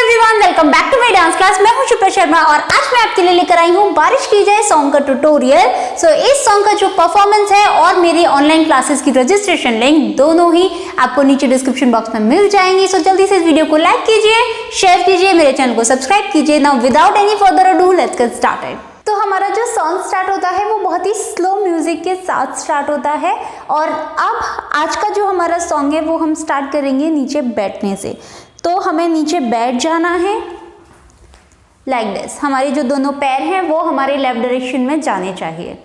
Everyone, welcome back to my dance class. मैं हूं शिप्रा शर्मा और आज मैं आपके लिए लेकर आई हूं बारिश की जाए सॉन्ग का ट्यूटोरियल। इस सॉन्ग का जो परफॉर्मेंस है और मेरी ऑनलाइन क्लासेस की रजिस्ट्रेशन लिंक दोनों ही आपको नीचे डिस्क्रिप्शन बॉक्स में मिल जाएंगी। जल्दी से इस वीडियो को लाइक कीजिए, शेयर कीजिए, मेरे चैनल को सब्सक्राइब कीजिए। Now without any further ado let's get started. तो हमारा जो सॉन्ग स्टार्ट होता है वो बहुत ही स्लो म्यूजिक के साथ स्टार्ट होता है और अब आज का जो हमारा सॉन्ग है वो हम स्टार्ट करेंगे नीचे बैठने से। तो हमें नीचे बैठ जाना है लाइक दिस। हमारे जो दोनों पैर हैं वो हमारे लेफ्ट डायरेक्शन में जाने चाहिए।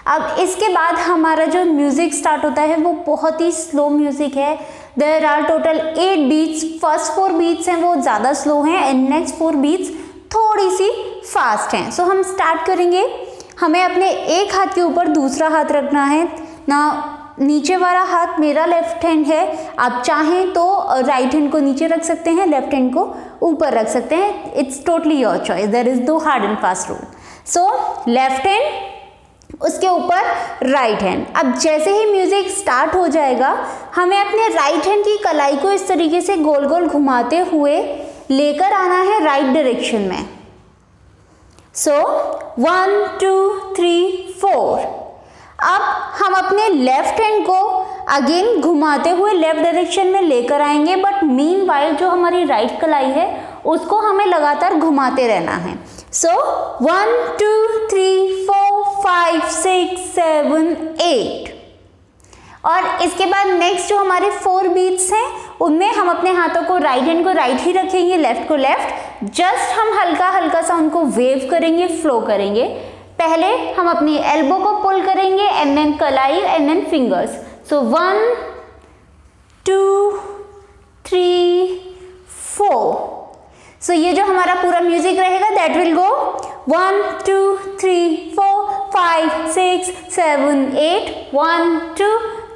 अब इसके बाद हमारा जो म्यूजिक स्टार्ट होता है वो बहुत ही स्लो म्यूजिक है। There are total 8 beats. First 4 beats हैं वो ज़्यादा स्लो हैं एंड नेक्स्ट 4 बीट्स थोड़ी सी फास्ट हैं। सो हम स्टार्ट करेंगे। हमें अपने एक हाथ के ऊपर दूसरा हाथ रखना है ना। नीचे वाला हाथ मेरा लेफ्ट हैंड है, आप चाहें तो राइट हैंड को नीचे रख सकते हैं, लेफ्ट हैंड को ऊपर रख सकते हैं। It's totally your choice, there is no hard and fast rule. So left hand, उसके ऊपर राइट हैंड। अब जैसे ही म्यूजिक स्टार्ट हो जाएगा हमें अपने राइट हैंड की कलाई को इस तरीके से गोल गोल घुमाते हुए लेकर आना है राइट डायरेक्शन में। सो 1 2 3 4। अब हम अपने लेफ्ट हैंड को अगेन घुमाते हुए लेफ्ट डायरेक्शन में लेकर आएंगे, बट मीनवाइल जो हमारी राइट कलाई है उसको हमें लगातार घुमाते रहना है। सो 1 2 3 4 5 6 7 8। और इसके बाद नेक्स्ट जो हमारे 4 बीट्स हैं उनमें हम अपने हाथों को राइट हैंड को राइट ही रखेंगे, लेफ्ट को लेफ्ट। जस्ट हम हल्का हल्का सा उनको वेव करेंगे, फ्लो करेंगे। पहले हम अपनी एल्बो को पुल करेंगे एंड देन कलाई एंड देन फिंगर्स। सो 1 2 3 4। सो ये जो हमारा पूरा म्यूजिक रहेगा दैट विल गो 1 2 3 4 5 6 7 8 1 2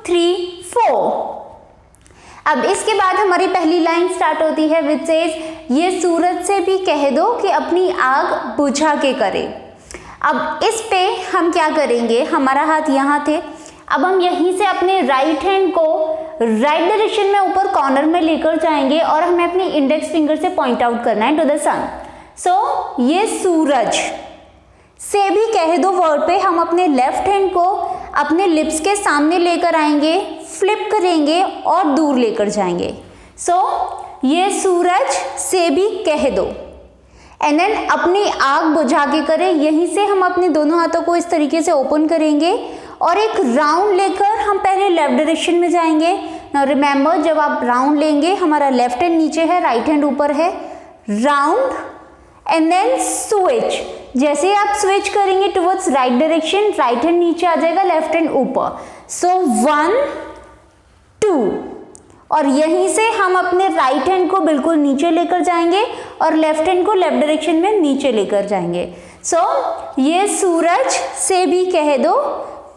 3 4। अब इसके बाद हमारी पहली लाइन स्टार्ट होती है विच सेज ये सूरज से भी कह दो कि अपनी आग बुझा के करे। अब इस पे हम क्या करेंगे, हमारा हाथ यहाँ थे, अब हम यहीं से अपने राइट हैंड को राइट डायरेक्शन में ऊपर कॉर्नर में लेकर जाएंगे और हमें अपनी इंडेक्स फिंगर से पॉइंट आउट करना है टू द सन। सो ये सूरज से भी कह दो वर्ड पे हम अपने लेफ्ट हैंड को अपने लिप्स के सामने लेकर आएंगे, फ्लिप करेंगे और दूर लेकर जाएंगे। सो ये सूरज से भी कह दो एंड देन अपनी आग बुझा के करें। यहीं से हम अपने दोनों हाथों को इस तरीके से ओपन करेंगे और एक राउंड लेकर हम पहले लेफ्ट डायरेक्शन में जाएंगे। नाउ रिमेंबर, जब आप राउंड लेंगे हमारा लेफ्ट हैंड नीचे है, राइट हैंड ऊपर है। Round and then switch. जैसे आप स्विच करेंगे towards right direction, right hand नीचे आ जाएगा, लेफ्ट हैंड ऊपर। सो 1 2 और यहीं से हम अपने राइट हैंड को बिल्कुल नीचे लेकर जाएंगे और लेफ्ट हैंड को लेफ्ट डायरेक्शन में नीचे लेकर जाएंगे। सो ये सूरज से भी कह दो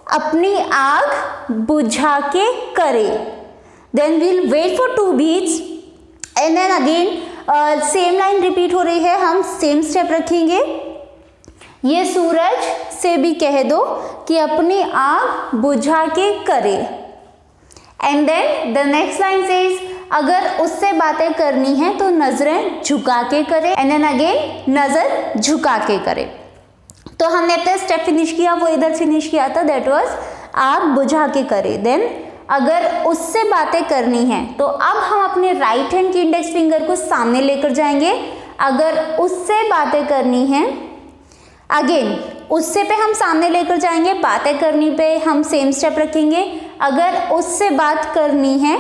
अपनी आग बुझा के करे। Then we'll wait for 2 beats and then again same line repeat हो रही है, हम सेम स्टेप रखेंगे। ये सूरज से भी कह दो कि अपनी आग बुझा के करे and then the next line says अगर उससे बातें करनी है तो नजरें झुका के करे एंड देन अगेन नजर झुका के करे। तो हमने अपना स्टेप फिनिश किया, वो इधर फिनिश किया था, दैट वाज आग बुझा के करे। देन अगर उससे बातें करनी है तो अब हम अपने राइट हैंड की इंडेक्स फिंगर को सामने लेकर जाएंगे। अगर उससे बातें करनी है, अगेन उससे पे हम सामने लेकर जाएंगे, बातें करनी पे हम सेम स्टेप रखेंगे। अगर उससे बात करनी है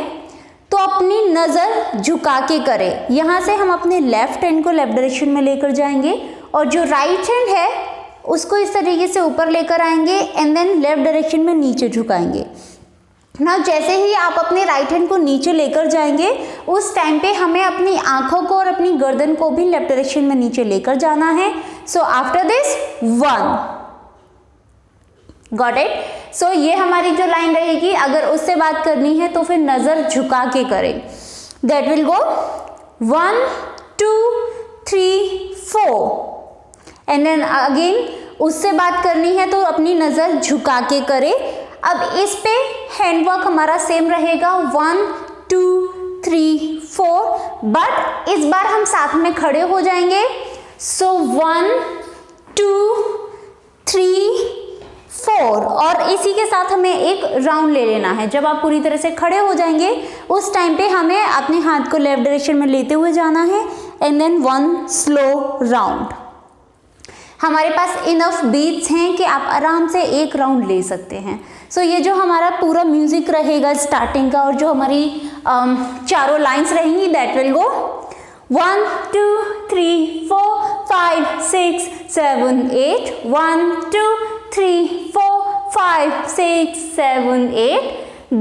तो अपनी नज़र झुका के करें। यहाँ से हम अपने लेफ्ट हैंड को लेफ्ट डायरेक्शन में लेकर जाएंगे और जो राइट हैंड है उसको इस तरीके से ऊपर लेकर आएंगे एंड देन लेफ्ट डायरेक्शन में नीचे झुकाएंगे ना। जैसे ही आप अपने राइट हैंड को नीचे लेकर जाएंगे उस टाइम पे हमें अपनी आंखों को और अपनी गर्दन को भी लेफ्ट डायरेक्शन में नीचे लेकर जाना है। So after this 1 got it. So ये हमारी जो लाइन रहेगी, अगर उससे बात करनी है तो फिर नजर झुका के करें। That will go 1 2 3 4 and then again उससे बात करनी है तो अपनी नजर झुका के करें। अब इस पे हैंडवर्क हमारा सेम रहेगा 1 2 3 4, बट इस बार हम साथ में खड़े हो जाएंगे। सो 1 2 3 4 और इसी के साथ हमें एक राउंड ले लेना है। जब आप पूरी तरह से खड़े हो जाएंगे उस टाइम पे हमें अपने हाथ को लेफ्ट डायरेक्शन में लेते हुए जाना है एंड देन 1 स्लो राउंड। हमारे पास इनफ बीट्स हैं कि आप आराम से एक राउंड ले सकते हैं। सो ये जो हमारा पूरा म्यूजिक रहेगा स्टार्टिंग का और जो हमारी चारों लाइंस रहेंगी that will go 1 2 3 4 5 6 7 8 1 2 3 4 5 6 7 8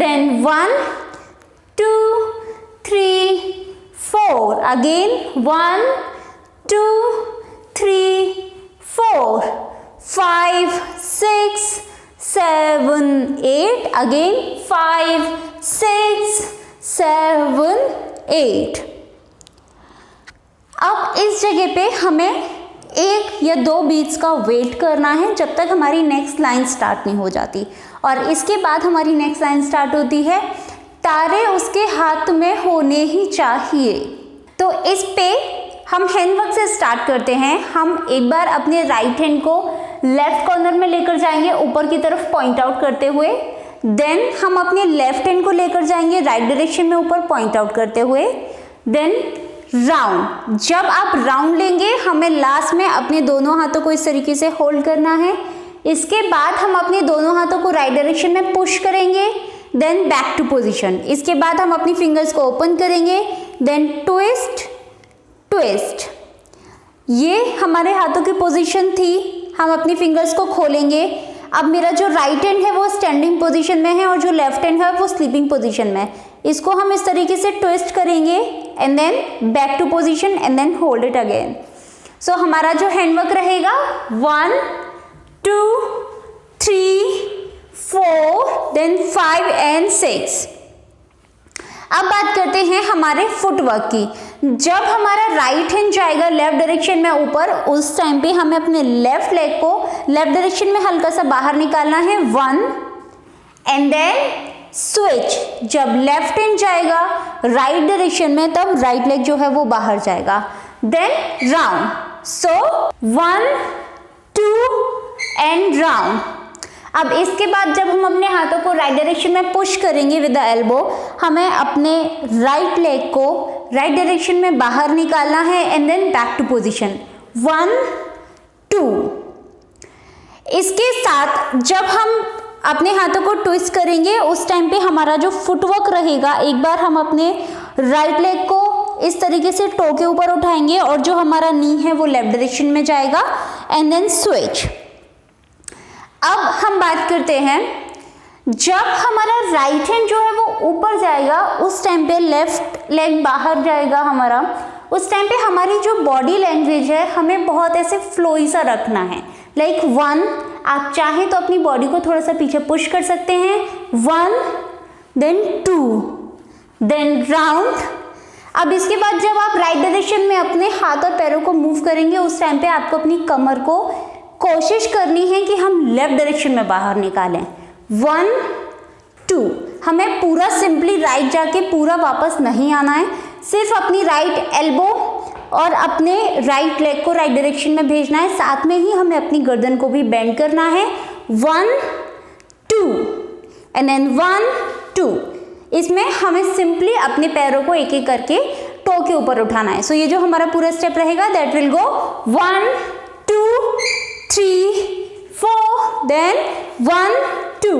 then 1 2 3 4 again 1 2 3 4 5 6 7 8 again 5 6 7 8। अब इस जगह पे हमें 1 या 2 बीट्स का वेट करना है जब तक हमारी नेक्स्ट लाइन स्टार्ट नहीं हो जाती। और इसके बाद हमारी नेक्स्ट लाइन स्टार्ट होती है तारे उसके हाथ में होने ही चाहिए। तो इस पे हम हैंडवर्क से स्टार्ट करते हैं। हम एक बार अपने राइट हैंड को लेफ्ट कॉर्नर में लेकर जाएंगे ऊपर की तरफ पॉइंट आउट करते हुए। देन हम अपने लेफ्ट हैंड को लेकर जाएंगे राइट डायरेक्शन में ऊपर पॉइंट आउट करते हुए। Then round. जब आप राउंड लेंगे हमें लास्ट में अपने दोनों हाथों को इस तरीके से होल्ड करना है। इसके बाद हम अपने दोनों हाथों को राइट डायरेक्शन में पुश करेंगे। Then back to position. इसके बाद हम अपनी फिंगर्स को ओपन करेंगे। Then twist twist. ये हमारे हाथों की पोजीशन थी। हम अपनी फिंगर्स को खोलेंगे। अब मेरा जो राइट हैंड है वो स्टैंडिंग पोजीशन में है और जो लेफ्ट हैंड है वो स्लीपिंग पोजीशन में है। इसको हम इस तरीके से ट्विस्ट करेंगे and then back to position and then hold it again. So हमारा जो हैंडवर्क रहेगा 1 2 3 4 देन 5 एंड 6। अब बात करते हैं हमारे फुटवर्क की। जब हमारा राइट हैंड जाएगा लेफ्ट डायरेक्शन में ऊपर उस टाइम पे हमें अपने लेफ्ट लेग को लेफ्ट डायरेक्शन में हल्का सा बाहर निकालना है 1 एंड देन स्विच। जब लेफ्ट हैंड जाएगा राइट डायरेक्शन में तब राइट लेग जो है वो बाहर जाएगा। Then round. So 1 2 and round. अब इसके बाद जब हम अपने हाथों को राइट डायरेक्शन में पुश करेंगे विद द एल्बो हमें अपने राइट लेग को राइट डायरेक्शन में बाहर निकालना है and then back to position 1 2। इसके साथ जब हम अपने हाथों को ट्विस्ट करेंगे उस टाइम पे हमारा जो फुटवर्क रहेगा एक बार हम अपने राइट लेग को इस तरीके से टो के ऊपर उठाएंगे और जो हमारा नी है वो लेफ्ट डायरेक्शन में जाएगा एंड देन स्विच। अब हम बात करते हैं जब हमारा राइट हैंड जो है वो ऊपर जाएगा उस टाइम पे लेफ्ट लेग बाहर जाएगा हमारा। उस टाइम पे हमारी जो बॉडी लैंग्वेज है हमें बहुत ऐसे फ्लोई सा रखना है। लाइक 1 आप चाहें तो अपनी बॉडी को थोड़ा सा पीछे पुश कर सकते हैं 1 देन 2 देन राउंड। अब इसके बाद जब आप राइट डायरेक्शन में अपने हाथ और पैरों को मूव करेंगे उस टाइम पे आपको अपनी कमर को कोशिश करनी है कि हम लेफ्ट डायरेक्शन में बाहर निकालें 1 2। हमें पूरा सिंपली राइट जाके पूरा वापस नहीं आना है। सिर्फ अपनी राइट एल्बो और अपने राइट लेग को राइट डायरेक्शन में भेजना है। साथ में ही हमें अपनी गर्दन को भी बेंड करना है 1 2 एंड देन 1 2। इसमें हमें सिंपली अपने पैरों को एक एक करके टो के ऊपर उठाना है। सो ये जो हमारा पूरा स्टेप रहेगा दैट विल गो 1 2 3 4 देन 1 2।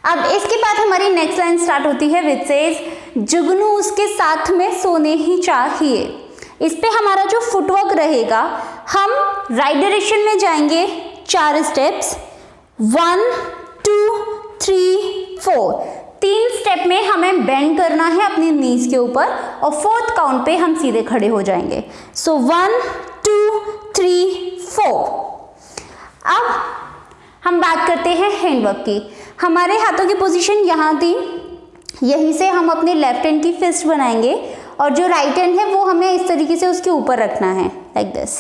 अब इसके बाद हमारी नेक्स्ट लाइन स्टार्ट होती है विच सेज जुगनू उसके साथ में सोने ही चाहिए। इस पे हमारा जो फुटवर्क रहेगा हम राइट डायरेक्शन में जाएंगे 4 स्टेप्स 1 2 3 4। 3 स्टेप में हमें बेंड करना है अपने नीज के ऊपर और 4th काउंट पे हम सीधे खड़े हो जाएंगे। सो 1 2 3 4। अब हम बात करते हैं हैंडवर्क की। हमारे हाथों की पोजीशन यहाँ थी। यहीं से हम अपने लेफ्ट हैंड की फिस्ट बनाएंगे और जो राइट हैंड है वो हमें इस तरीके से उसके ऊपर रखना है लाइक दिस।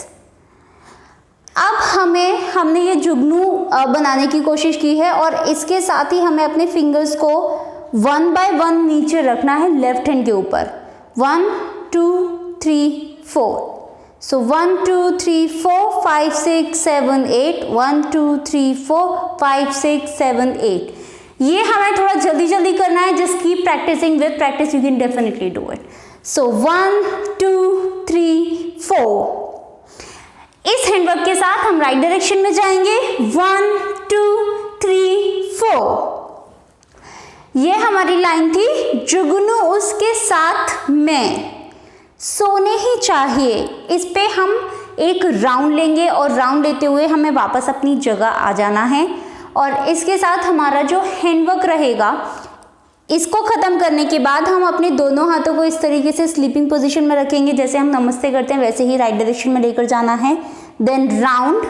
अब हमने ये जुगनू बनाने की कोशिश की है और इसके साथ ही हमें अपने फिंगर्स को 1 बाय 1 नीचे रखना है लेफ्ट हैंड के ऊपर, 1 2 3 4। सो 1 2 3 4 5 6 7 8, 1 2 3 4 5 6 7 8। ये हमें थोड़ा जल्दी जल्दी करना है, just keep practicing, with practice you can definitely do it. So 1 2 3 4। इस हैंडवर्क के साथ हम राइट डायरेक्शन में जाएंगे, 1 2 3 4। ये हमारी लाइन थी, जुगनू उसके साथ मैं सोने ही चाहिए। इस पे हम एक राउंड लेंगे और राउंड लेते हुए हमें वापस अपनी जगह आ जाना है। और इसके साथ हमारा जो हैंडवर्क रहेगा, इसको ख़त्म करने के बाद हम अपने दोनों हाथों को इस तरीके से स्लीपिंग पोजीशन में रखेंगे, जैसे हम नमस्ते करते हैं वैसे ही राइट डायरेक्शन में लेकर जाना है। देन राउंड,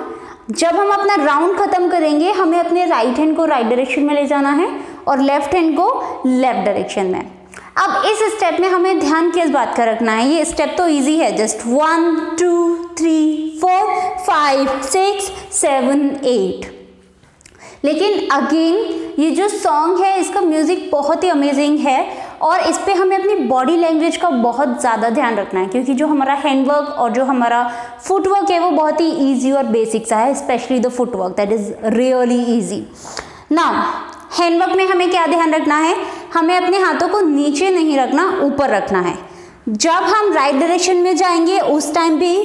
जब हम अपना राउंड खत्म करेंगे हमें अपने राइट हैंड को राइट डायरेक्शन में ले जाना है और लेफ्ट हैंड को लेफ्ट डायरेक्शन में। अब इस स्टेप में हमें ध्यान किस बात का रखना है, ये स्टेप तो इजी है, जस्ट 1 2 3 4 5 6 7 8। लेकिन अगेन ये जो सॉन्ग है इसका म्यूज़िक बहुत ही अमेजिंग है और इस पे हमें अपनी बॉडी लैंग्वेज का बहुत ज़्यादा ध्यान रखना है, क्योंकि जो हमारा हैंडवर्क और जो हमारा फुटवर्क है वो बहुत ही ईजी और बेसिक सा है, specially the footwork that is really easy. Now handwork में हमें क्या ध्यान रखना है, हमें अपने हाथों को नीचे नहीं रखना, ऊपर रखना है। जब हम राइट डायरेक्शन में जाएंगे उस टाइम भी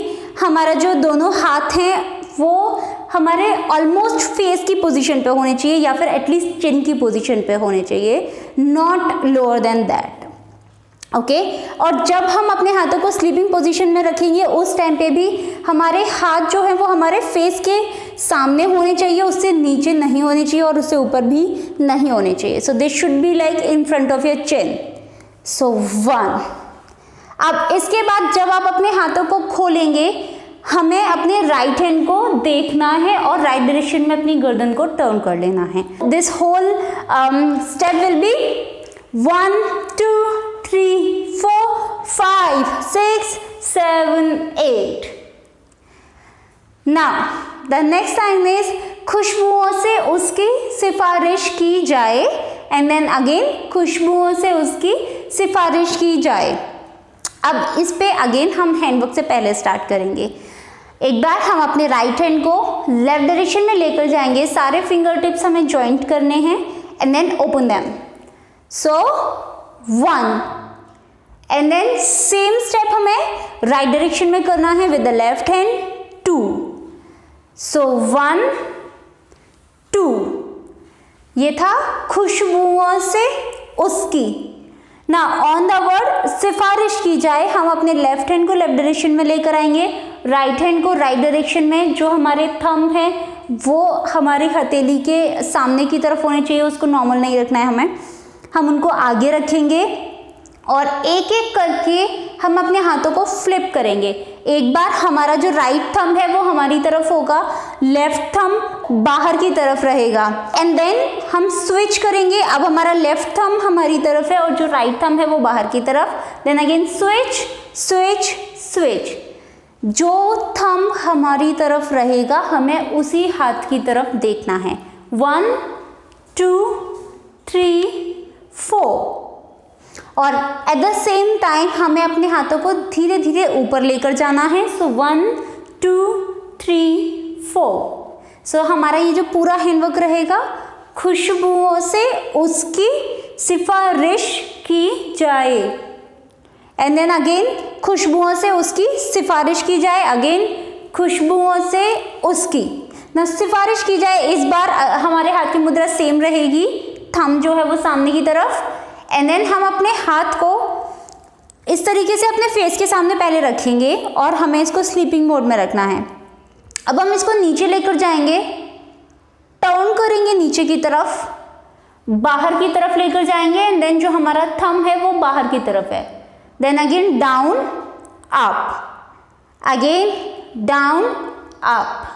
हमारा जो दोनों हाथ हैं वो हमारे ऑलमोस्ट फेस की पोजीशन पे होने चाहिए या फिर एटलीस्ट चिन की पोजीशन पे होने चाहिए, not lower than that, okay. और जब हम अपने हाथों को स्लीपिंग पोजीशन में रखेंगे उस टाइम पे भी हमारे हाथ जो है वो हमारे फेस के सामने होने चाहिए, उससे नीचे नहीं होने चाहिए और उससे ऊपर भी नहीं होने चाहिए। So this should be like in front of your chin. So 1। अब इसके बाद जब आप अपने हाथों को खोलेंगे हमें अपने राइट हैंड को देखना है और राइट डायरेक्शन में अपनी गर्दन को टर्न कर लेना है। This whole step will be 1 2 3 4 5 6 7 8। Now the next line is खुशबुओं से उसकी सिफारिश की जाए, एंड देन अगेन खुशबुओं से उसकी सिफारिश की जाए। अब इस पे अगेन हम हैंडवर्क से पहले स्टार्ट करेंगे। एक बार हम अपने राइट हैंड को लेफ्ट डायरेक्शन में लेकर जाएंगे, सारे फिंगर टिप्स हमें जॉइंट करने हैं and then open them. So 1 and then same step हमें राइट डायरेक्शन में करना है with the left hand, 2। So 1 2। ये था खुशबुओं से उसकी। ना ऑन द वर्ड सिफारिश की जाए हम अपने लेफ्ट हैंड को लेफ्ट डायरेक्शन में लेकर आएंगे, राइट हैंड को राइट डायरेक्शन में, जो हमारे थंब है वो हमारी हथेली के सामने की तरफ होने चाहिए, उसको नॉर्मल नहीं रखना है हमें, हम उनको आगे रखेंगे और एक एक करके हम अपने हाथों को फ्लिप करेंगे। एक बार हमारा जो राइट थंब है वो हमारी तरफ होगा, लेफ्ट थंब बाहर की तरफ रहेगा, एंड देन हम स्विच करेंगे। अब हमारा लेफ्ट थंब हमारी तरफ है और जो राइट थंब है वो बाहर की तरफ, then again switch switch switch. जो थंब हमारी तरफ रहेगा हमें उसी हाथ की तरफ देखना है। 1 2 3 4। और एट द सेम टाइम हमें अपने हाथों को धीरे धीरे ऊपर लेकर जाना है। सो 1 2 3 4। सो हमारा ये जो पूरा हैंडवर्क रहेगा, खुशबुओं से उसकी सिफारिश की जाए, एंड देन अगेन खुशबुओं से उसकी सिफारिश की जाए, अगेन खुशबुओं से उसकी ना सिफारिश की जाए। इस बार हमारे हाथ की मुद्रा सेम रहेगी, थंब जो है वो सामने की तरफ, एंड देन हम अपने हाथ को इस तरीके से अपने फेस के सामने पहले रखेंगे और हमें इसको स्लीपिंग मोड में रखना है। अब हम इसको नीचे लेकर जाएंगे, टर्न करेंगे नीचे की तरफ, बाहर की तरफ लेकर जाएंगे, एंड देन जो हमारा थंब है वो बाहर की तरफ है, then again down up, again down up.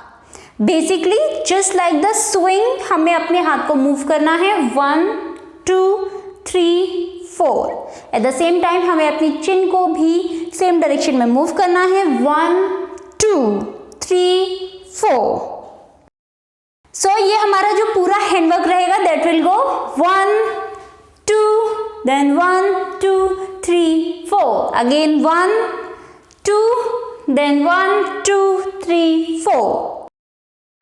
Basically just like the swing हमें अपने हाथ को मूव करना है, 1 2 3 4। एट द सेम टाइम हमें अपनी चिन को भी सेम डायरेक्शन में मूव करना है, 1 2 3 4। सो ये हमारा जो पूरा हैंडवर्क रहेगा that will go 1 2 then 1 2 3 4, again 1 2, then 1 2 3 4।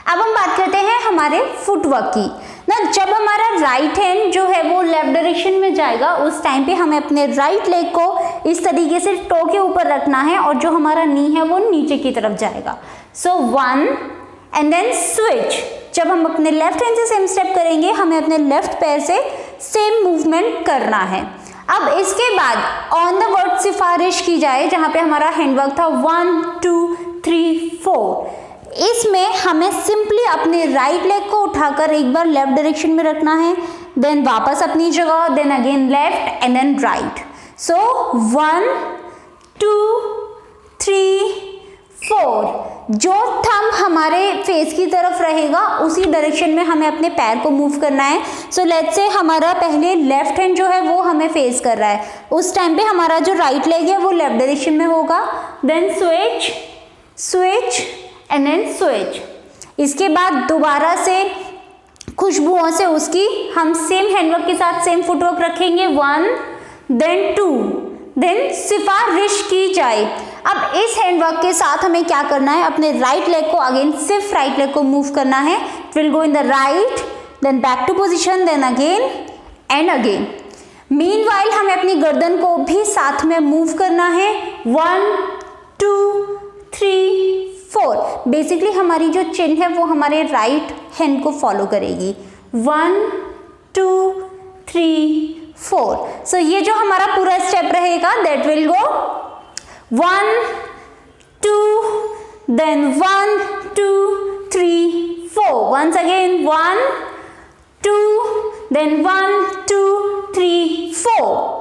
अब हम बात करते हैं हमारे फुटवर्क की ना। जब हमारा राइट हैंड जो है वो लेफ्ट डायरेक्शन में जाएगा, उस टाइम पे हमें अपने राइट लेग को इस तरीके से टो के ऊपर रखना है और जो हमारा नी है वो नीचे की तरफ जाएगा। सो 1 एंड देन स्विच। जब हम अपने लेफ्ट हैंड से सेम स्टेप करेंगे, हमें अपने लेफ्ट पैर से सेम मूवमेंट करना है। अब इसके बाद ऑन द वर्ड सिफारिश की जाए, जहां पे हमारा हैंडवर्क था 1 2 3 4, इसमें हमें सिंपली अपने राइट लेग को उठाकर एक बार लेफ्ट डायरेक्शन में रखना है, देन वापस अपनी जगह, then again left and then right. So 1 2 3 4, जो थंब हमारे फेस की तरफ रहेगा उसी डायरेक्शन में हमें अपने पैर को मूव करना है। सो लेट्स से हमारा पहले लेफ्ट हैंड जो है वो हमें फेस कर रहा है, उस टाइम पे हमारा जो राइट लेग है वो लेफ्ट डायरेक्शन में होगा, then switch switch and then switch. इसके बाद दोबारा से खुशबुओं से उसकी हम सेम हैंडवर्क के साथ सेम फुटवर्क रखेंगे, 1 देन 2, देन सिफारिश की जाए। अब इस हैंडवर्क के साथ हमें क्या करना है, अपने राइट लेग को अगेन सिर्फ राइट लेग को मूव करना है। It will go in the right, then back to position, then again and again. Meanwhile हमें अपनी गर्दन को भी साथ में मूव करना है, 1 2 3 4। बेसिकली हमारी जो चिन है वो हमारे राइट हैंड को फॉलो करेगी, 1 2 3 4। सो ये जो हमारा पूरा स्टेप रहेगा, that will go 1 2, then 1 2 3 4, once again 1 2, then 1 2 3 4।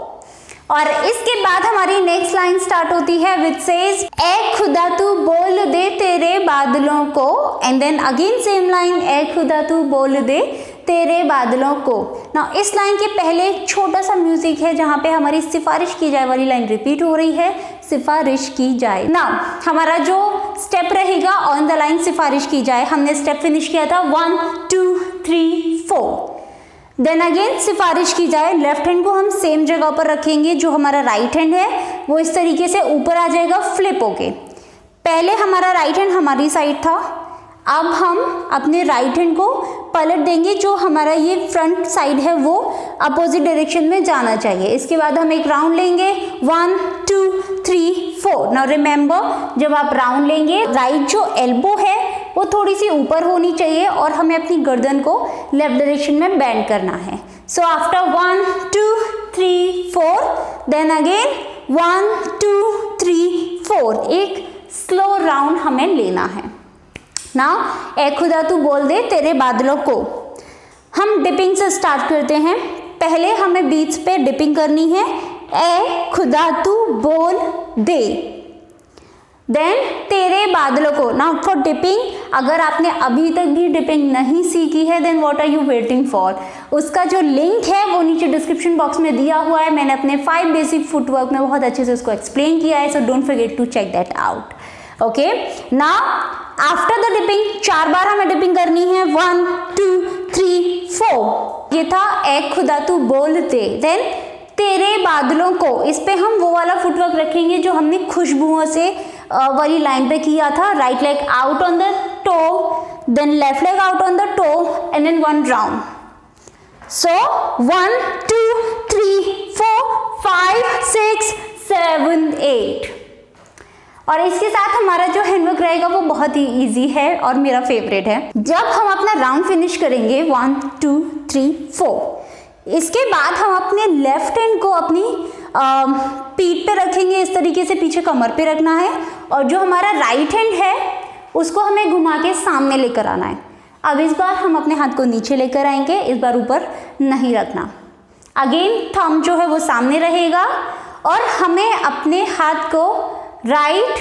और इसके बाद हमारी नेक्स्ट लाइन स्टार्ट होती है विच सेज, ए खुदा तू बोल दे तेरे बादलों को, and then again same line, ए खुदा तू बोल दे तेरे बादलों को। ना इस लाइन के पहले एक छोटा सा म्यूजिक है जहां पे हमारी सिफारिश की जाए वाली लाइन रिपीट हो रही है, सिफारिश की जाए। ना हमारा जो स्टेप रहेगा ऑन द लाइन सिफारिश की जाए, हमने स्टेप फिनिश किया था 1 2 3 4, देन अगेन सिफारिश की जाए। लेफ्ट हैंड को हम सेम जगह पर रखेंगे, जो हमारा राइट हैंड है वो इस तरीके से ऊपर आ जाएगा फ्लिप होके। पहले हमारा राइट हैंड हमारी साइड था, अब हम अपने राइट हैंड को पलट देंगे, जो हमारा ये फ्रंट साइड है वो अपोजिट डायरेक्शन में जाना चाहिए। इसके बाद हम एक राउंड लेंगे, 1 2 3 4। नाउ रिमेंबर, जब आप राउंड लेंगे, राइट जो एल्बो है वो थोड़ी सी ऊपर होनी चाहिए और हमें अपनी गर्दन को लेफ्ट डायरेक्शन में बेंड करना है। सो आफ्टर 1 2 3 4, देन अगेन 1 2 3 4, एक स्लो राउंड हमें लेना है। नाउ ए खुदा तू बोल दे तेरे बादलों को। हम डिपिंग से स्टार्ट करते हैं। पहले हमें बीट्स पे डिपिंग करनी है, ए खुदा तू बोल दे, देन तेरे बादलों को। नाउ फॉर डिपिंग, अगर आपने अभी तक भी डिपिंग नहीं सीखी है, then what are you waiting for. उसका जो लिंक है वो नीचे डिस्क्रिप्शन बॉक्स में दिया हुआ है। मैंने अपने 5 बेसिक फुटवर्क में बहुत अच्छे से उसको एक्सप्लेन किया है, so don't forget to check that out. Okay, now after the dipping 4 बार हमें डिपिंग करनी है, 1 2 3 4। ये था ए खुदा तू बोल दे, देन तेरे बादलों को। इस पे हम वो वाला फुटवर्क रखेंगे जो हमने खुशबुओं से वाली लाइन पे किया था। Right leg out on the toe, then left leg out on the toe, and then 1 round. So 1 2 3 4 5 6 7 8। और इसके साथ हमारा जो हैंडवर्क रहेगा वो बहुत ही इजी है और मेरा फेवरेट है। जब हम अपना राउंड फिनिश करेंगे 1 2 3 4, इसके बाद हम अपने लेफ्ट हैंड को अपनी पीठ पे रखेंगे, इस तरीके से पीछे कमर पे रखना है, और जो हमारा राइट हैंड है उसको हमें घुमा के सामने लेकर आना है। अब इस बार हम अपने हाथ को नीचे लेकर आएंगे, इस बार ऊपर नहीं रखना। अगेन थंब जो है वो सामने रहेगा और हमें अपने हाथ को राइट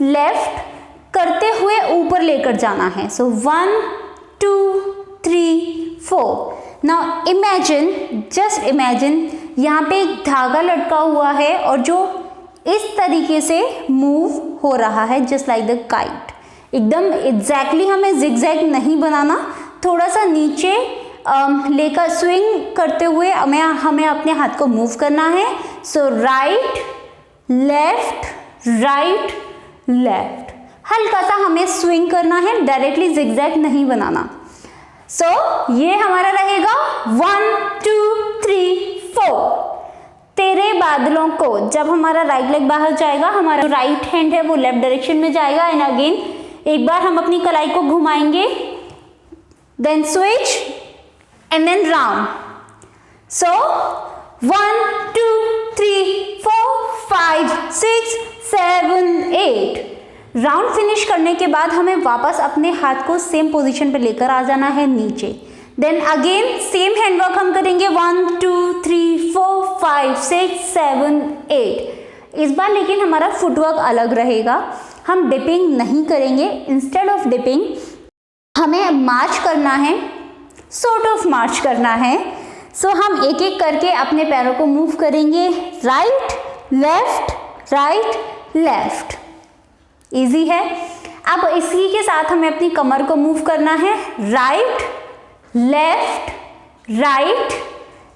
लेफ्ट करते हुए ऊपर लेकर जाना है। सो 1 2 3 4। नाउ इमेजिन, जस्ट इमेजिन, यहाँ पे एक धागा लटका हुआ है और जो इस तरीके से मूव हो रहा है, जस्ट लाइक द काइट। एकदम एग्जैक्टली हमें जिगजैग नहीं बनाना, थोड़ा सा नीचे लेकर स्विंग करते हुए हमें अपने हाथ को मूव करना है। सो राइट लेफ्ट राइट लेफ्ट, हल्का सा हमें स्विंग करना है, डायरेक्टली जिगजैग नहीं बनाना। सो ये हमारा रहेगा 1 2 3 4। तेरे बादलों को, जब हमारा राइट लेग बाहर जाएगा, हमारा राइट हैंड है वो लेफ्ट डायरेक्शन में जाएगा। एंड अगेन एक बार हम अपनी कलाई को घुमाएंगे, then switch and then round. So 1 2 3 4 5 6 7 8। Round finish करने के बाद हमें वापस अपने हाथ को सेम पोजीशन पे लेकर आ जाना है नीचे। देन अगेन सेम हैंडवर्क हम करेंगे 1 2 3 4 5 6 7 8। इस बार लेकिन हमारा फुटवर्क अलग रहेगा, हम डिपिंग नहीं करेंगे। इंस्टेड ऑफ डिपिंग हमें मार्च करना है, सॉर्ट ऑफ मार्च करना है। सो हम एक एक करके अपने पैरों को मूव करेंगे, राइट लेफ्ट। इजी है। अब इसी के साथ हमें अपनी कमर को मूव करना है, राइट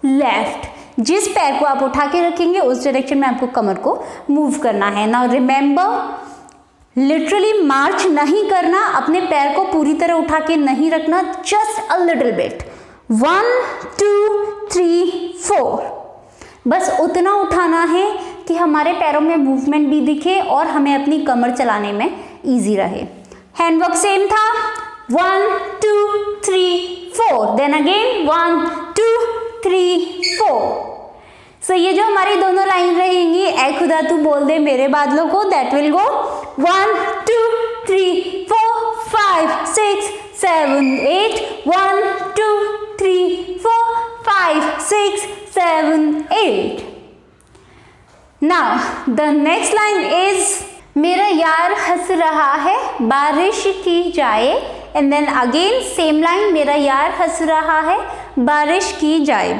लेफ्ट। जिस पैर को आप उठा के रखेंगे उस डायरेक्शन में आपको कमर को मूव करना है। नाउ रिमेंबर, लिटरली मार्च नहीं करना, अपने पैर को पूरी तरह उठा के नहीं रखना, जस्ट अ लिटिल बिट। 1 2 3 4, बस उतना उठाना है कि हमारे पैरों में मूवमेंट भी दिखे और हमें अपनी कमर चलाने में इजी रहे। हैंडवर्क सेम था, 1 2 3 4, देन अगेन 1 2 3 4। सो ये जो हमारी दोनों लाइन रहेंगी, ऐ खुदा तू बोल दे मेरे बादलों को, that will go 1 2 3 4 5 6 7 8, 1 2 3 4 5 6 7 8। Now the next line is मेरा यार हंस रहा है बारिश की जाए, and then again same line, मेरा यार हंस रहा है बारिश की जाए।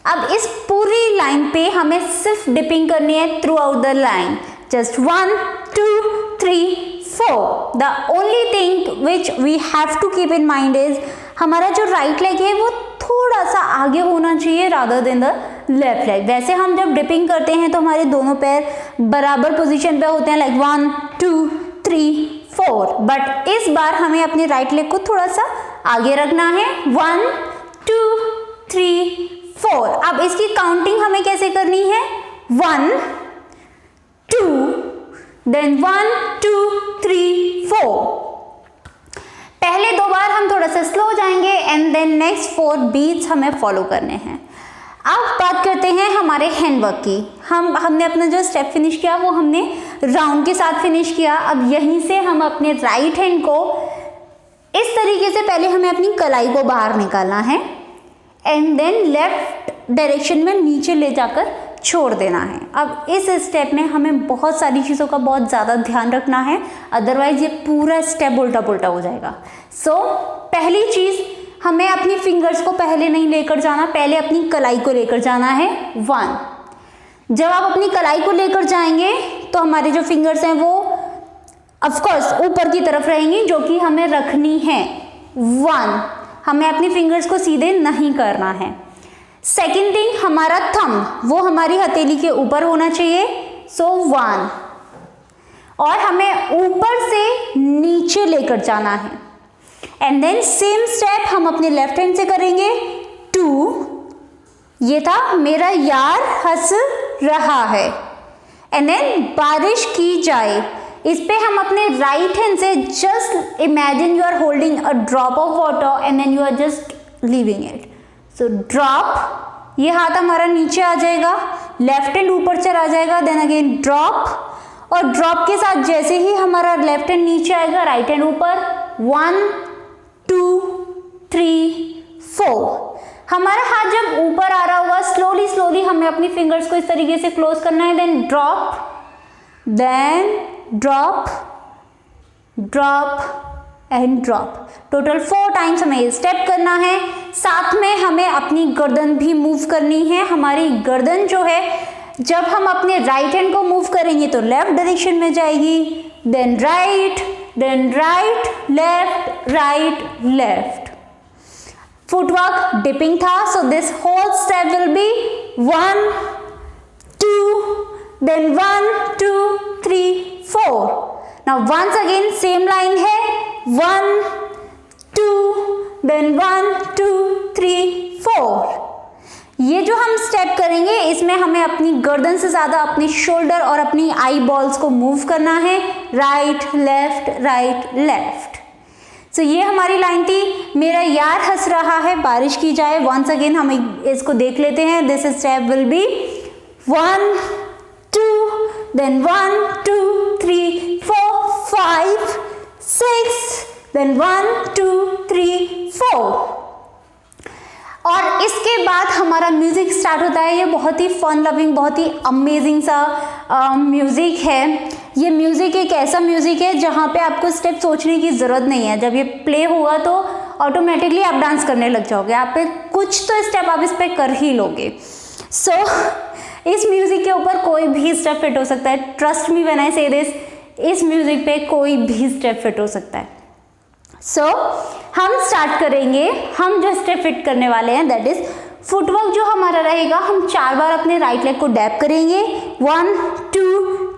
अब इस पूरी लाइन पे हमें सिर्फ डिपिंग करनी है throughout the line, just 1 2 3 4। The only thing which we have to keep in mind is हमारा जो राइट लेग है वो थोड़ा सा आगे होना चाहिए rather than the left leg. वैसे हम जब डिपिंग करते हैं तो हमारे दोनों पैर बराबर पोजीशन पे होते हैं, लाइक 1 2 3 4, बट इस बार हमें अपने राइट लेग को थोड़ा सा आगे रखना है, 1 2 3 4। अब इसकी काउंटिंग हमें कैसे करनी है, 1 2 देन 1 2 3 4। पहले 2 बार हम थोड़ा सा स्लो जाएंगे एंड देन नेक्स्ट 4 बीट्स हमें फॉलो करने हैं। अब बात करते हैं हमारे हैंडवर्क की। हमने अपना जो स्टेप फिनिश किया वो हमने राउंड के साथ फिनिश किया। अब यहीं से हम अपने राइट हैंड को इस तरीके से, पहले हमें अपनी कलाई को बाहर निकालना है एंड देन लेफ्ट डायरेक्शन में नीचे ले जाकर छोड़ देना है। अब इस स्टेप में हमें बहुत सारी चीज़ों का बहुत ज़्यादा ध्यान रखना है, अदरवाइज ये पूरा स्टेप उल्टा पुल्टा हो जाएगा। सो पहली चीज़, हमें अपनी फिंगर्स को पहले नहीं लेकर जाना, पहले अपनी कलाई को लेकर जाना है 1। जब आप अपनी कलाई को लेकर जाएंगे तो हमारे जो फिंगर्स हैं वो ऑफकोर्स ऊपर की तरफ रहेंगी, जो कि हमें रखनी है 1। हमें अपनी फिंगर्स को सीधे नहीं करना है। सेकेंड थिंग, हमारा थंब वो हमारी हथेली के ऊपर होना चाहिए, सो 1। और हमें ऊपर से नीचे लेकर जाना है एंड देन सेम स्टेप हम अपने लेफ्ट हैंड से करेंगे, 2। ये था मेरा यार हंस रहा है एंड देन बारिश की जाए। इस पे हम अपने राइट हैंड से just imagine you are holding a drop of water and then you are just leaving it. So drop, ये हाथ हमारा नीचे आ जाएगा, लेफ्ट हैंड ऊपर चला जाएगा, देन अगेन ड्रॉप, और ड्रॉप के साथ जैसे ही हमारा लेफ्ट हैंड नीचे आएगा राइट हैंड ऊपर, 1 2 3 4। हमारा हाथ जब ऊपर आ रहा होगा स्लोली स्लोली हमें अपनी फिंगर्स को इस तरीके से क्लोज करना है, then drop, then drop, drop and drop. Total 4 times हमें ये स्टेप करना है। साथ में हमें अपनी गर्दन भी मूव करनी है। हमारी गर्दन जो है, जब हम अपने राइट हैंड को मूव करेंगे तो लेफ्ट डायरेक्शन में जाएगी, then right left right left. Footwork dipping था, so this whole step will be 1 2 then 1 2 3 4. Now once again same line है 1 2 then 1 2 3 4. ये जो हम स्टेप करेंगे इसमें हमें अपनी गर्दन से ज्यादा अपनी शोल्डर और अपनी आई बॉल्स को मूव करना है, राइट लेफ्ट. सो ये हमारी लाइन थी, मेरा यार हंस रहा है बारिश की जाए. वंस अगेन हम इसको देख लेते हैं. This step will be 1 2 then 1 2 3 4 5 6 then 1 2 3 4. और इसके बाद हमारा म्यूजिक स्टार्ट होता है. ये बहुत ही फन लविंग, बहुत ही अमेजिंग सा म्यूजिक है. ये म्यूजिक एक ऐसा म्यूजिक है जहाँ पे आपको स्टेप सोचने की ज़रूरत नहीं है. जब ये प्ले होगा तो ऑटोमेटिकली आप डांस करने लग जाओगे. आप पे कुछ तो स्टेप आप इस पर कर ही लोगे. सो इस म्यूजिक के ऊपर कोई भी स्टेप फिट हो सकता है. ट्रस्ट मी व्हेन आई से दिस, इस म्यूजिक पे कोई भी स्टेप फिट हो सकता है. सो हम स्टार्ट करेंगे. हम जो स्टेप फिट करने वाले हैं दैट इज फुटवर्क जो हमारा रहेगा. हम 4 बार अपने राइट लेग को डैप करेंगे. 1 2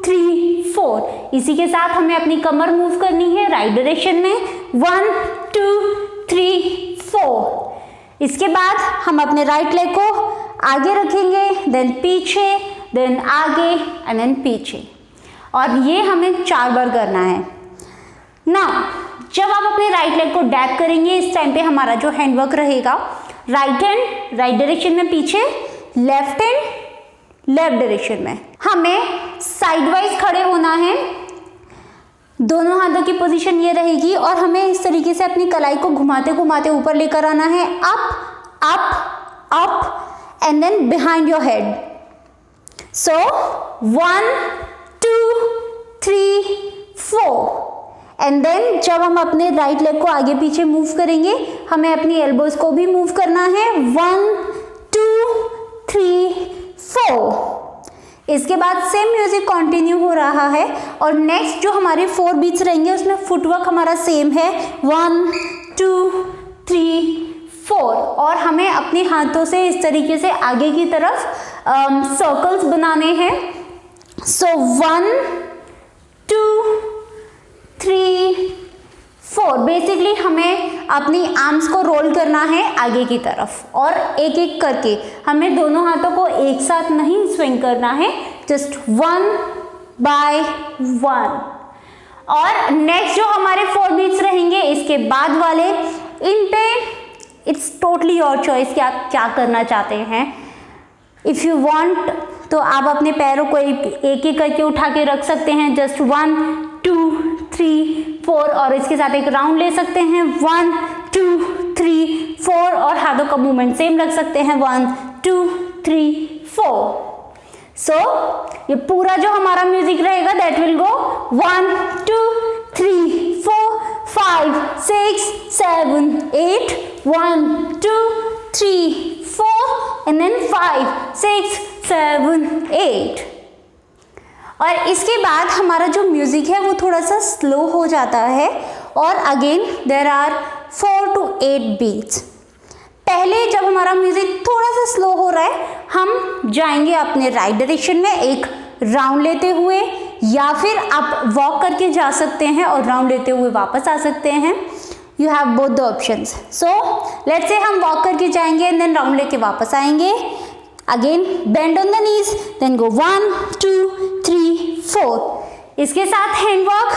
3 4. इसी के साथ हमें अपनी कमर मूव करनी है राइट डायरेक्शन में. 1 2 3 4. इसके बाद हम अपने राइट लेग को आगे रखेंगे, देन पीछे, देन आगे एंड देन पीछे. और ये हमें 4 बार करना है. नाउ जब आप अपने राइट लेग को डैप करेंगे इस टाइम पे हमारा जो हैंडवर्क रहेगा, राइट हैंड राइट डायरेक्शन में पीछे, लेफ्ट हैंड लेफ्ट डायरेक्शन में. हमें साइड वाइज खड़े होना है. दोनों हाथों की पोजीशन ये रहेगी और हमें इस तरीके से अपनी कलाई को घुमाते घुमाते ऊपर लेकर आना है. Up up up and then behind your head. So 1 2 3 4. And then जब हम अपने राइट लेग को आगे पीछे मूव करेंगे हमें अपनी एल्बोज को भी मूव करना है. 1 2 3 4. इसके बाद सेम म्यूजिक कंटिन्यू हो रहा है और नेक्स्ट जो हमारे 4 बीट्स रहेंगे उसमें फुटवर्क हमारा सेम है. 1 2 3 4. और हमें अपने हाथों से इस तरीके से आगे की तरफ सर्कल्स बनाने हैं. सो 1 2 3 4. बेसिकली हमें अपनी आर्म्स को रोल करना है आगे की तरफ और एक एक करके हमें दोनों हाथों को एक साथ नहीं स्विंग करना है, जस्ट 1 बाय 1. और नेक्स्ट जो हमारे 4 बीट्स रहेंगे इसके बाद वाले, इन पे इट्स टोटली योर चॉइस कि आप क्या करना चाहते हैं. इफ़ यू वांट तो आप अपने पैरों को एक एक करके उठा के रख सकते हैं, जस्ट 1 2 3 4. और इसके साथ एक राउंड ले सकते हैं 1 2 3 4. और हाथों का मूवमेंट सेम रख सकते हैं 1 2 3 4. सो ये पूरा जो हमारा म्यूजिक रहेगा that will go 1 2 3 4 5 6 7 8. 1 2 3 4 and then 5 6 7 8. और इसके बाद हमारा जो म्यूजिक है वो थोड़ा सा स्लो हो जाता है और again there are 4 to 8 beats. पहले जब हमारा म्यूजिक थोड़ा सा स्लो हो रहा है हम जाएंगे अपने राइट डायरेक्शन में एक राउंड लेते हुए, या फिर आप वॉक करके जा सकते हैं और राउंड लेते हुए वापस आ सकते हैं. You have both the options. So let's say हम वॉक करके जाएंगे एंड देन राउंड लेके वापस आएंगे. Again bend on the knees, then go 1 2 3 4. इसके साथ हैंडवर्क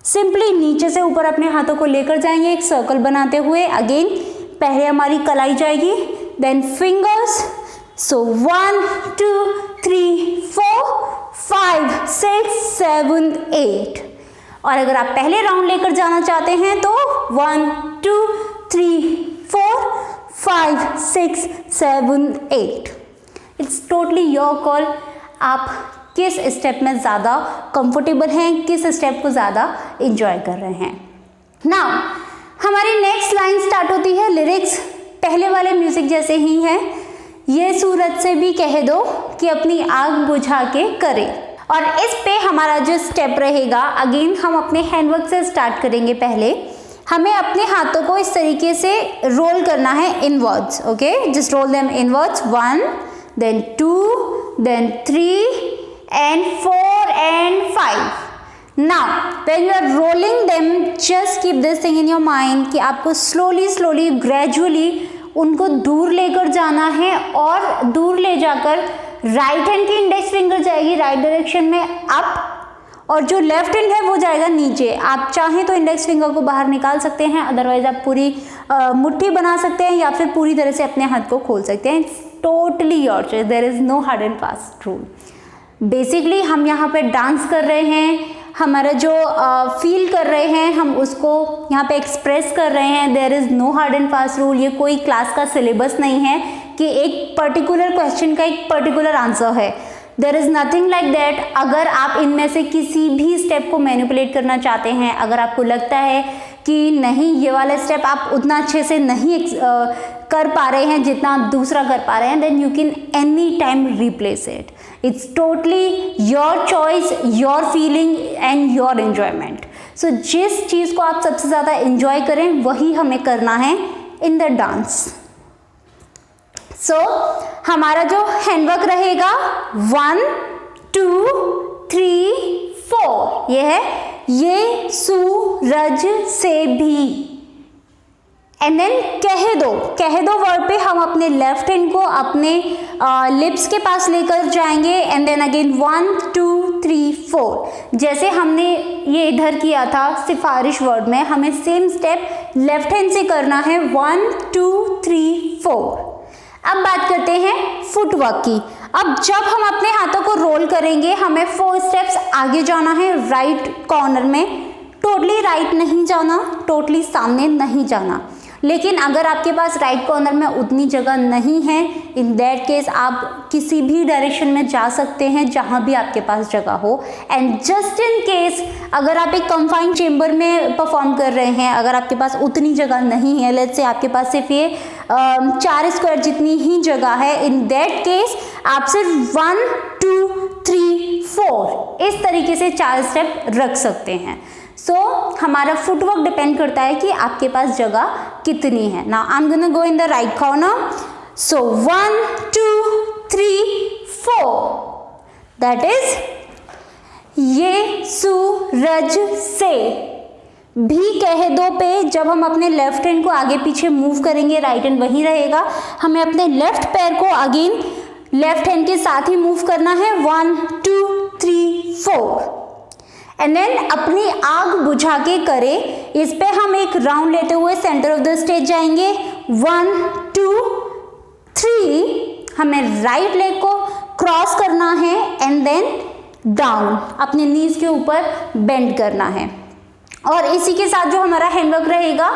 सिंपली नीचे से ऊपर अपने हाथों को लेकर जाएंगे एक सर्कल बनाते हुए. अगेन पहले हमारी कलाई जाएगी, देन फिंगर्स. सो 1 2 3 4 5 6 7 8. और अगर आप पहले राउंड लेकर जाना चाहते हैं तो 1 2 3 4 5 6 7 8. It's totally your call. आप किस स्टेप में ज़्यादा कंफर्टेबल हैं, किस स्टेप को ज़्यादा इंजॉय कर रहे हैं. नाउ हमारी नेक्स्ट लाइन स्टार्ट होती है लिरिक्स पहले वाले म्यूजिक जैसे ही है. ये सूरज से भी कह दो कि अपनी आग बुझा के करे. और इस पे हमारा जो स्टेप रहेगा अगेन हम अपने हैंडवर्क से स्टार्ट करेंगे. पहले हमें अपने हाथों को इस तरीके से रोल करना है inwards, okay, just roll them inwards, 1 then 2 then 3 and 4 and 5. Now when you are rolling them, just keep this thing in your mind कि आपको slowly gradually उनको दूर लेकर जाना है और दूर ले जाकर राइट हैंड की इंडेक्स फिंगर जाएगी राइट डायरेक्शन में अप और जो लेफ्ट हैंड है वो जाएगा नीचे। आप चाहें तो इंडेक्स फिंगर को बाहर निकाल सकते हैं, अदरवाइज आप पूरी मुट्ठी बना सकते हैं या फिर पूरी तरह से अपने हाथ को खोल सकते हैं। Totally your choice, there is no hard and fast rule. Basically हम यहाँ पे डांस कर रहे हैं, हमारा जो फील कर रहे हैं हम उसको यहाँ पे एक्सप्रेस कर रहे हैं। There is no hard and fast rule. ये कोई क्लास का सिलेबस नहीं है कि एक पर्टिकुलर क्वेश्चन का एक पर्टिकुलर आंसर है। There is nothing like that. अगर आप इनमें से किसी भी स्टेप को मैनिपुलेट करना चाहते हैं, अगर आपको लगता है कि नहीं ये वाला स्टेप आप उतना अच्छे से नहीं कर पा रहे हैं जितना आप दूसरा कर पा रहे हैं, then you can any time replace it. It's totally your choice, your feeling and your enjoyment. So जिस चीज़ को आप सबसे ज़्यादा एंजॉय करें वही हमें करना है इन द डांस। सो हमारा जो हैंडवर्क रहेगा 1 2 3 4 ये है, ये सूरज से भी। एंड देन कह दो वर्ड पे हम अपने लेफ्ट हैंड को अपने लिप्स के पास लेकर जाएंगे। एंड देन अगेन 1 2 3 4 जैसे हमने ये इधर किया था सिफारिश वर्ड में, हमें सेम स्टेप लेफ्ट हैंड से करना है 1 2 3 4। अब बात करते हैं फुटवर्क की। अब जब हम अपने हाथों को रोल करेंगे हमें 4 स्टेप्स आगे जाना है राइट कॉर्नर में। टोटली राइट नहीं जाना, टोटली सामने नहीं जाना, लेकिन अगर आपके पास राइट कॉर्नर में उतनी जगह नहीं है, इन दैट केस आप किसी भी डायरेक्शन में जा सकते हैं जहां भी आपके पास जगह हो। एंड जस्ट इन केस अगर आप एक कंफाइंड चेम्बर में परफॉर्म कर रहे हैं, अगर आपके पास उतनी जगह नहीं है, लेट्स से आपके पास सिर्फ ये 4 स्क्वायर जितनी ही जगह है, इन दैट केस आप सिर्फ 1 2 3 4 इस तरीके से 4 स्टेप रख सकते हैं। सो हमारा फुटवर्क डिपेंड करता है कि आपके पास जगह कितनी है। Now I am gonna go in the right corner. So 1 2 3 4 that is ये सूरज से भी कह दो पे जब हम अपने लेफ्ट हैंड को आगे पीछे मूव करेंगे राइट हैंड वहीं रहेगा। हमें अपने लेफ्ट पैर को अगेन लेफ्ट हैंड के साथ ही मूव करना है 1 2 3 4 एंड देन अपनी आग बुझा के करें। इस पे हम एक राउंड लेते हुए सेंटर ऑफ द स्टेज जाएंगे 1 2 3 हमें राइट लेग को क्रॉस करना है एंड देन डाउन अपने नीज के ऊपर बेंड करना है। और इसी के साथ जो हमारा हैंडवर्क रहेगा,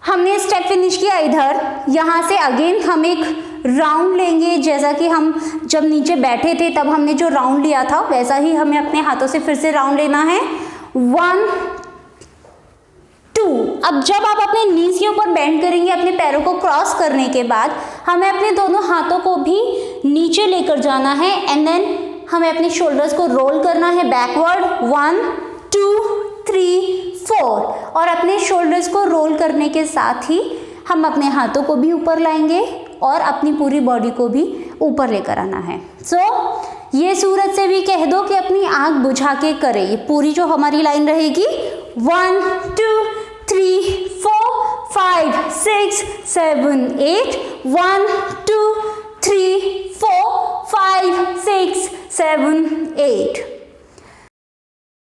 हमने स्टेप फिनिश किया इधर, यहाँ से अगेन हम एक राउंड लेंगे। जैसा कि हम जब नीचे बैठे थे तब हमने जो राउंड लिया था वैसा ही हमें अपने हाथों से फिर से राउंड लेना है 1 2। अब जब आप अपने नीज के ऊपर बेंड करेंगे अपने पैरों को क्रॉस करने के बाद, हमें अपने दोनों हाथों को भी नीचे लेकर जाना है एंड देन हमें अपने शोल्डर्स को रोल करना है बैकवर्ड 1 2 3 4 और अपने शोल्डर्स को रोल करने के साथ ही हम अपने हाथों को भी ऊपर लाएंगे और अपनी पूरी बॉडी को भी ऊपर लेकर आना है। सो ये सूरज से भी कह दो कि अपनी आंख बुझा के करे। ये पूरी जो हमारी लाइन रहेगी 1 2 3 4 5 6 7 8 1 2 3 4 5 6 7 8।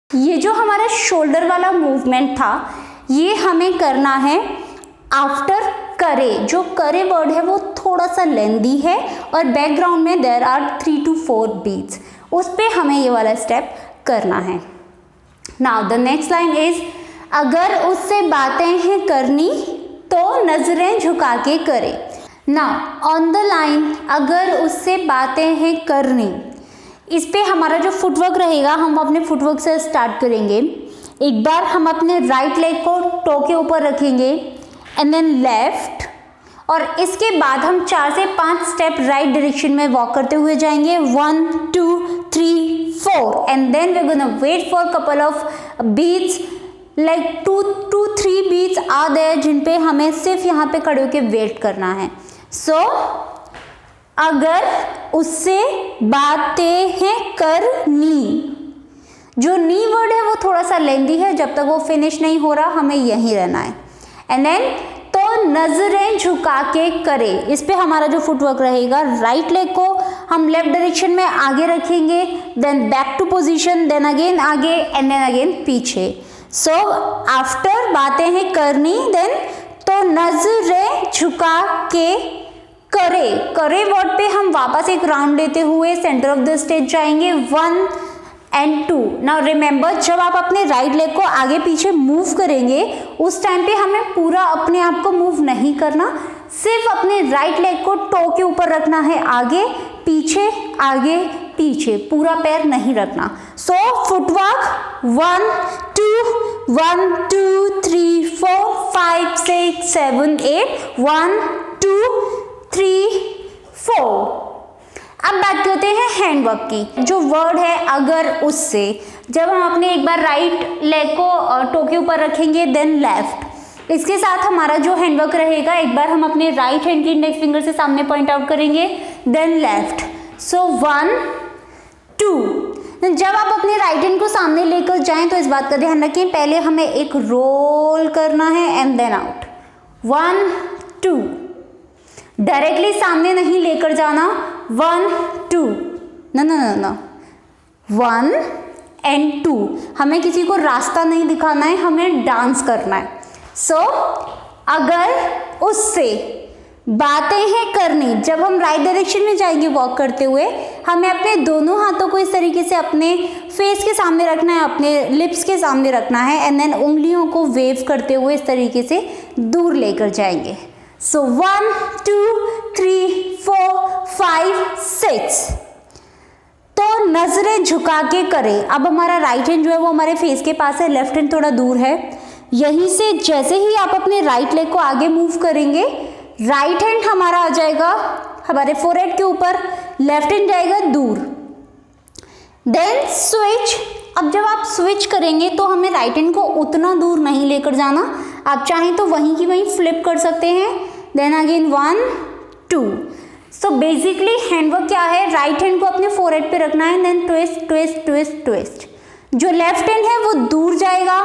ये जो हमारा शोल्डर वाला मूवमेंट था ये हमें करना है आफ्टर करे। जो करे वर्ड है वो थोड़ा सा लेंदी है और बैकग्राउंड में देयर आर 3 to 4 बीट्स, उस पे हमें ये वाला स्टेप करना है। Now the next line is अगर उससे बातें हैं करनी तो नजरें झुका के करे। नाउ ऑन द लाइन अगर उससे बातें हैं करनी, इस पे हमारा जो फुटवर्क रहेगा हम अपने फुटवर्क से स्टार्ट करेंगे। एक बार हम अपने राइट लेग को टो के ऊपर रखेंगे एंड देन लेफ्ट, और इसके बाद हम 4 से 5 स्टेप राइट डायरेक्शन में वॉक करते हुए जाएंगे 1 2 3 4 and then we are gonna wait for couple of beats like 2-3 beats ah there जिन पे हमें सिर्फ यहाँ पे खड़े होके वेट करना है। सो अगर उससे बातें हैं करनी, जो नी वर्ड है वो थोड़ा सा लेंदी है, जब तक वो फिनिश नहीं हो रहा हमें यहीं रहना है। एंड देन तो नजरें झुका के करे, इस पे हमारा जो फुटवर्क रहेगा, राइट लेग को हम लेफ्ट डायरेक्शन में आगे रखेंगे, then back to position, then again आगे एंड देन अगेन पीछे। सो आफ्टर बातें हैं करनी, देन तो नजरें झुका के करे, करे वर्ड पे हम वापस एक राउंड लेते हुए सेंटर ऑफ द स्टेज जाएंगे 1 and 2। नाउ रिमेंबर, जब आप अपने राइट लेग को आगे पीछे मूव करेंगे उस टाइम पे हमें पूरा अपने आप को मूव नहीं करना, सिर्फ अपने राइट लेग को टो के ऊपर रखना है, आगे पीछे, पूरा पैर नहीं रखना। सो फुटवर्क 1 2 3 4 5 6 7 8 1 2 3 4। अब बात करते हैं हैंडवर्क की। जो वर्ड है अगर उससे, जब हम अपने एक बार राइट लेग को टो के ऊपर रखेंगे देन लेफ्ट, इसके साथ हमारा जो हैंडवर्क रहेगा, एक बार हम अपने राइट हैंड की इंडेक्स फिंगर से सामने पॉइंट आउट करेंगे देन लेफ्ट। सो 1 2। जब आप अपने राइट हैंड को सामने लेकर जाएं तो इस बात का ध्यान रखें, पहले हमें एक रोल करना है एंड देन आउट। 1 2, डायरेक्टली सामने नहीं लेकर जाना। 1 2, no 1 and 2, हमें किसी को रास्ता नहीं दिखाना है, हमें डांस करना है। सो अगर उससे बातें हैं करनी, जब हम राइट डायरेक्शन में जाएंगे वॉक करते हुए, हमें अपने दोनों हाथों को इस तरीके से अपने फेस के सामने रखना है, अपने लिप्स के सामने रखना है एंड देन उंगलियों को वेव करते हुए इस तरीके से दूर लेकर जाएंगे। सो 1 2 3 4 5 6। तो नजरें झुका के करें। अब हमारा राइट हैंड जो है वो हमारे फेस के पास है, लेफ्ट हैंड थोड़ा दूर है। यहीं से जैसे ही आप अपने राइट लेग को आगे मूव करेंगे, राइट हैंड हमारा आ जाएगा हमारे फोरहेड के ऊपर, लेफ्ट हैंड जाएगा दूर। Then switch. अब जब आप स्विच करेंगे तो हमें राइट हैंड को उतना दूर नहीं लेकर जाना, आप चाहें तो वहीं की वहीं फ्लिप कर सकते हैं। Then again 1 2। So basically handwork क्या है, राइट हैंड को अपने फोरहेड पे रखना है, then twist twist twist twist. जो लेफ्ट हैंड है वो दूर जाएगा,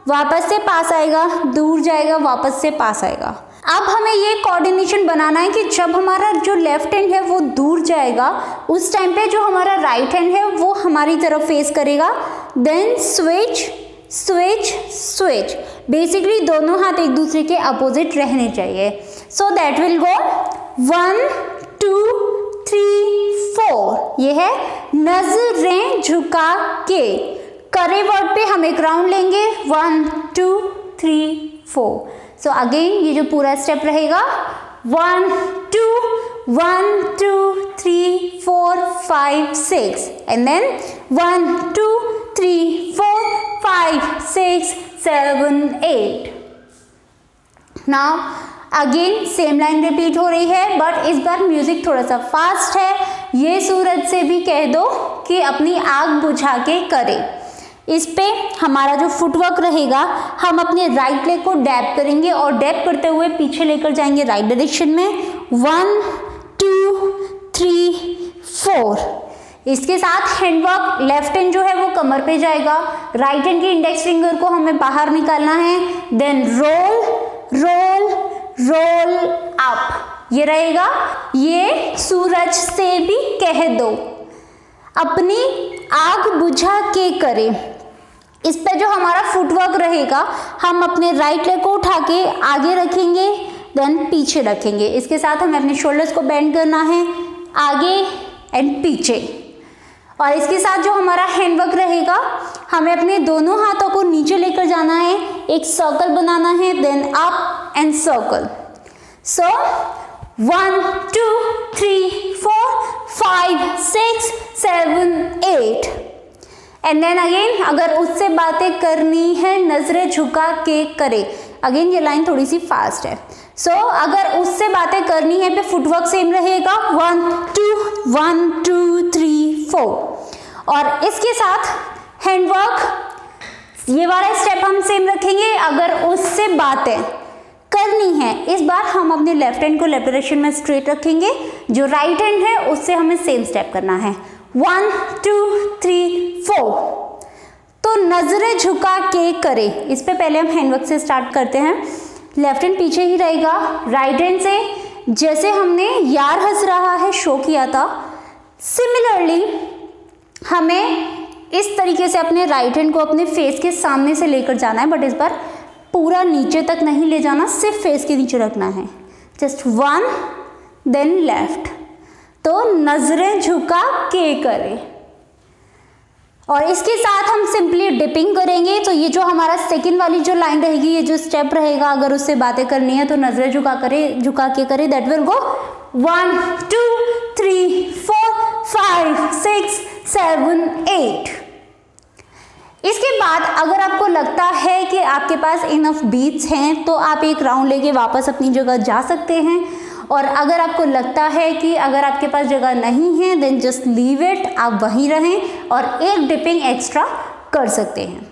वापस से पास आएगा, दूर जाएगा, वापस से पास आएगा। अब हमें ये कोऑर्डिनेशन बनाना है कि जब हमारा जो लेफ्ट हैंड है वो दूर जाएगा, उस टाइम पे जो हमारा राइट हैंड है वो हमारी तरफ फेस करेगा। Then switch switch switch. Basically दोनों हाथ एक दूसरे के अपोजिट रहने चाहिए। So that will go 1 2 3 4। ये है नजरें झुका के। करे वर्ड पे हम एक राउंड लेंगे 1 2 3 4। सो अगेन ये जो पूरा स्टेप रहेगा 1 2 1 2 3 4 5 6 and then 1 2 3 4 5 6 7 8। Now again same line repeat हो रही है, बट इस बार म्यूजिक थोड़ा सा फास्ट है। ये सूरज से भी कह दो कि अपनी आग बुझा के करे। इस पे हमारा जो फुटवर्क रहेगा, हम अपने राइट लेग को डैप करेंगे और डैप करते हुए पीछे लेकर जाएंगे राइट डायरेक्शन में 1 2 3 4। इसके साथ हैंडवर्क, लेफ्ट हैंड जो है वो कमर पे जाएगा, राइट हैंड की इंडेक्स फिंगर को हमें बाहर निकालना है, then roll roll roll up. ये रहेगा ये सूरज से भी कह दो अपनी आग बुझा के करे। इस पे जो हमारा फुटवर्क रहेगा, हम अपने राइट लेग को उठा के आगे रखेंगे, देन पीछे रखेंगे। इसके साथ हमें अपने शोल्डर्स को बेंड करना है आगे एंड पीछे। और इसके साथ जो हमारा हैंडवर्क रहेगा, हमें अपने दोनों हाथों को नीचे लेकर जाना है, एक सर्कल बनाना है, then up and circle. So 1 2 3 4 5 6 7 8 and then again अगर उससे बातें करनी है नजरें झुका के करे। अगेन ये लाइन थोड़ी सी फास्ट है। सो अगर उससे बातें करनी है पे फुटवर्क सेम रहेगा 1 2 1 2 3 4। और इसके साथ हैंडवर्क ये वाला स्टेप हम सेम रखेंगे। अगर उससे बातें करनी है, इस बार हम अपने लेफ्ट हैंड को लेफ्ट डायरेक्शन में स्ट्रेट रखेंगे, जो राइट हैंड है उससे हमें सेम स्टेप करना है। 1 2 3 4। तो नजरें झुका के करे, इस पे पहले हम हैंडवर्क से स्टार्ट करते हैं। लेफ्ट हैंड पीछे ही रहेगा, राइट हैंड से जैसे हमने यार हंस रहा है शो किया था, सिमिलरली हमें इस तरीके से अपने राइट हैंड को अपने फेस के सामने से लेकर जाना है, बट इस बार पूरा नीचे तक नहीं ले जाना, सिर्फ फेस के नीचे रखना है। Just 1 then left. तो नजरें झुका के करें, और इसके साथ हम सिंपली डिपिंग करेंगे। तो ये जो हमारा सेकंड वाली जो लाइन रहेगी, ये जो स्टेप रहेगा, अगर उससे बातें करनी है तो नजरें झुका के करें। That will go 1 2 3 4 5 6 7 8। इसके बाद अगर आपको लगता है कि आपके पास इनफ बीट्स हैं तो आप एक राउंड लेके वापस अपनी जगह जा सकते हैं, और अगर आपको लगता है कि अगर आपके पास जगह नहीं है देन जस्ट लीव इट, आप वहीं रहें और एक डिपिंग एक्स्ट्रा कर सकते हैं।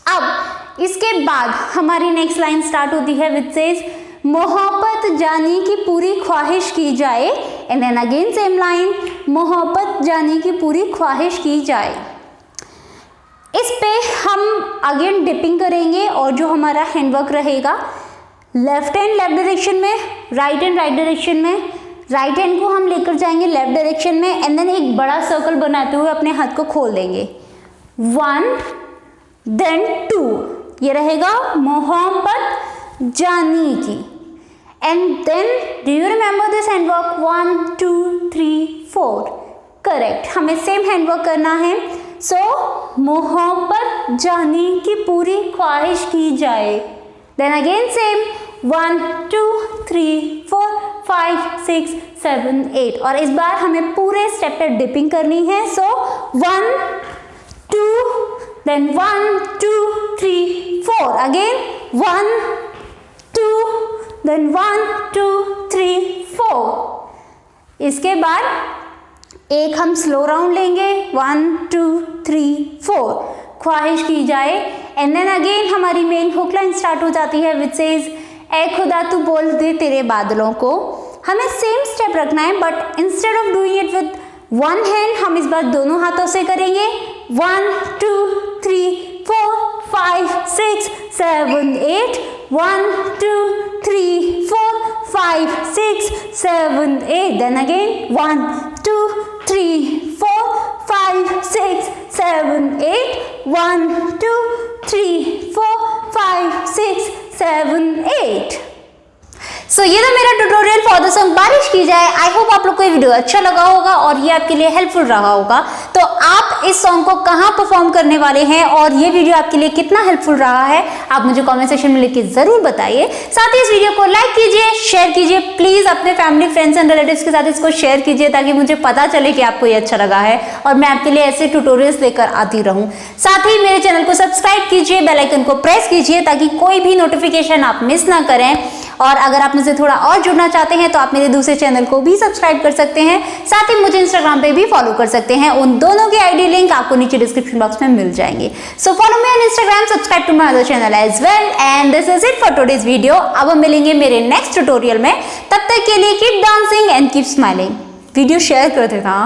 अब इसके बाद हमारी नेक्स्ट लाइन स्टार्ट होती है विच सेज मोहब्बत जाने की पूरी ख्वाहिश की जाए, and then again same line, मोहब्बत जाने की पूरी ख्वाहिश की जाए। इस पे हम अगेन डिपिंग करेंगे, और जो हमारा हैंडवर्क रहेगा लेफ्ट हैंड लेफ्ट डायरेक्शन में, राइट हैंड राइट डायरेक्शन में, राइट हैंड को हम लेकर जाएंगे लेफ्ट डायरेक्शन में, एंड देन एक बड़ा सर्कल बनाते हुए अपने हाथ को खोल देंगे। 1 देन 2, ये रहेगा मोहब्बत जानी की, and then do you remember this handwork 1 2 3 4। Correct, हमें सेम हैंडवर्क करना है। सो मोहब्बत जाने की पूरी ख्वाहिश की जाए, देन अगेन सेम 1 2 3 4 5 6 7 8, और इस बार हमें पूरे स्टेप पे डिपिंग करनी है। सो 1 2 देन 1 2 3 4, अगेन 1 2 देन 1 2 3 4। इसके बाद एक हम स्लो राउंड लेंगे, 1 2 3 4, ख्वाहिश की जाए, एंड देन अगेन हमारी मेन हुक लाइन स्टार्ट हो जाती है विच सेज ए खुदा तू बोल दे तेरे बादलों को। हमें सेम स्टेप रखना है, but instead of doing it with one hand हम इस बार दोनों हाथों से करेंगे। 1 2 3 4 5 6 7 8, 1 2 3 4 5 6 7 8, देन अगेन 1 2 3 4 5 6 7 8, 1 2 3 4 5 6 7 8। सो ये था मेरा ट्यूटोरियल फॉर द सॉन्ग बारिश की जाए। आई होप आप लोग को ये वीडियो अच्छा लगा होगा और ये आपके लिए हेल्पफुल रहा होगा। तो आप इस सॉन्ग को कहाँ परफॉर्म करने वाले हैं और ये वीडियो आपके लिए कितना हेल्पफुल रहा है, आप मुझे कमेंट सेक्शन में लिख के जरूर बताइए। साथ ही इस वीडियो को लाइक कीजिए, शेयर कीजिए, प्लीज अपने फैमिली फ्रेंड्स एंड रिलेटिव्स के साथ इसको शेयर कीजिए ताकि मुझे पता चले कि आपको ये अच्छा लगा है और मैं आपके लिए ऐसे ट्यूटोरियल्स लेकर आती रहूं। साथ ही मेरे चैनल को सब्सक्राइब कीजिए, बेल आइकन को प्रेस कीजिए ताकि कोई भी नोटिफिकेशन आप मिस ना करें। और अगर आप मुझसे थोड़ा और जुड़ना चाहते हैं तो आप मेरे दूसरे चैनल को भी सब्सक्राइब कर सकते हैं। साथ ही मुझे इंस्टाग्राम पे भी फॉलो कर सकते हैं, उन दोनों के आईडी लिंक आपको नीचे डिस्क्रिप्शन बॉक्स में मिल जाएंगे। So follow me on Instagram, subscribe to my other channel as well, and this is it for today's video. अब हम मिलेंगे मेरे नेक्स्ट ट्यूटोरियल में, तब तक के लिए keep dancing and keep smiling. Video share करते था।